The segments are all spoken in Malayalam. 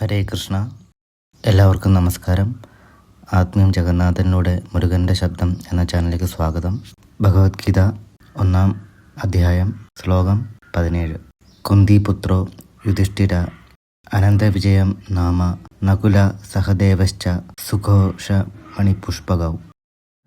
ഹരേ കൃഷ്ണ. എല്ലാവർക്കും നമസ്കാരം. ആത്മീയം ജഗന്നാഥനിലൂടെ മുരുകൻ്റെ ശബ്ദം എന്ന ചാനലിലേക്ക് സ്വാഗതം. ഭഗവത്ഗീത 1-ാം അധ്യായം ശ്ലോകം 17. കുന്തിപുത്രോ യുധിഷ്ഠിര അനന്തവിജയം നാമ നകുല സഹദേവശ്ച സുഘോഷമണിപുഷ്പകൗ.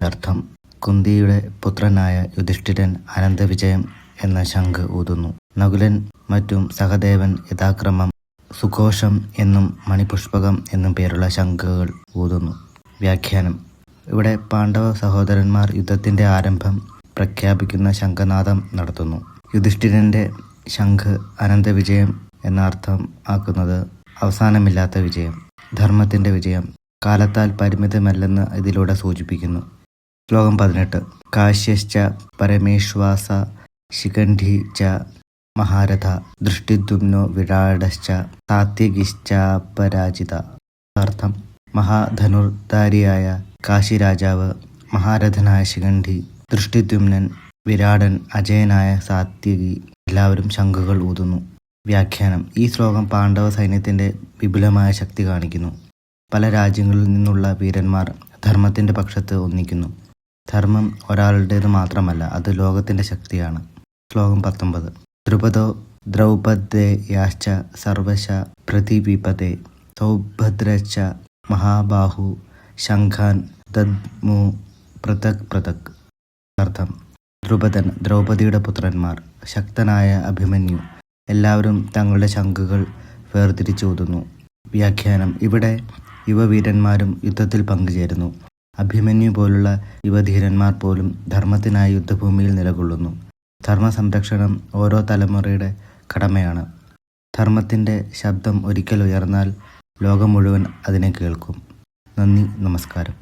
അർത്ഥം: കുന്തിയുടെ പുത്രനായ യുധിഷ്ഠിരൻ അനന്തവിജയം എന്ന ശംഖ് ഊതുന്നു. നകുലൻ മറ്റും സഹദേവൻ യഥാക്രമം സുഘോഷം എന്നും മണിപുഷ്പകം എന്നും പേരുള്ള ശംഖുകൾ ഊതുന്നു. വ്യാഖ്യാനം: ഇവിടെ പാണ്ഡവ സഹോദരന്മാർ യുദ്ധത്തിന്റെ ആരംഭം പ്രഖ്യാപിക്കുന്ന ശംഖനാദം നടത്തുന്നു. യുധിഷ്ഠിരന്റെ ശംഖ് അനന്തവിജയം എന്ന അർത്ഥം ആക്കുന്നത് അവസാനമില്ലാത്ത വിജയം, ധർമ്മത്തിന്റെ വിജയം, കാലത്താൽ പരിമിതമല്ലെന്ന് ഇതിലൂടെ സൂചിപ്പിക്കുന്നു. ശ്ലോകം 18. കാശ്യശ്ച പരമേശ്വാസ ശിഖണ്ഡി ച മഹാരഥ ദൃഷ്ടിദ്യുമ്നോ വിരാടശ്ച സാത്യകിശ്ചാപരാജിത. അർത്ഥം: മഹാധനുർധാരിയായ കാശി രാജാവ്, മഹാരഥനായ ശിഖണ്ഡി, ദൃഷ്ടിദ്യുമ്നൻ, വിരാടൻ, അജയനായ സാത്യകി എല്ലാവരും ശംഖുകൾ ഊതുന്നു. വ്യാഖ്യാനം: ഈ ശ്ലോകം പാണ്ഡവ സൈന്യത്തിന്റെ വിപുലമായ ശക്തി കാണിക്കുന്നു. പല രാജ്യങ്ങളിൽ നിന്നുള്ള വീരന്മാർ ധർമ്മത്തിന്റെ പക്ഷത്ത് ഒന്നിക്കുന്നു. ധർമ്മം ഒരാളുടേത് മാത്രമല്ല, അത് ലോകത്തിന്റെ ശക്തിയാണ്. ശ്ലോകം 19. ദ്രുപദോ ദ്രൗപദേയാശ്ച സർവശ പ്രതിവിപദേ സൗഭദ്രശ്ച മഹാബാഹു ശംഖാൻ ദദ്മു പൃഥക് പൃഥക്. അർത്ഥം: ദ്രുപദൻ, ദ്രൗപദിയുടെ പുത്രന്മാർ, ശക്തനായ അഭിമന്യു എല്ലാവരും തങ്ങളുടെ ശംഖുകൾ വേർതിരിച്ചൂതുന്നു. വ്യാഖ്യാനം: ഇവിടെ യുവവീരന്മാരും യുദ്ധത്തിൽ പങ്കുചേരുന്നു. അഭിമന്യു പോലുള്ള യുവധീരന്മാർ പോലും ധർമ്മത്തിനായി യുദ്ധഭൂമിയിൽ നിലകൊള്ളുന്നു. ധർമ്മസംരക്ഷണം ഓരോ തലമുറയുടെ കടമയാണ്. ധർമ്മത്തിൻ്റെ ശബ്ദം ഒരിക്കൽ ഉയർന്നാൽ ലോകം മുഴുവൻ അതിനെ കേൾക്കും. നന്ദി, നമസ്കാരം.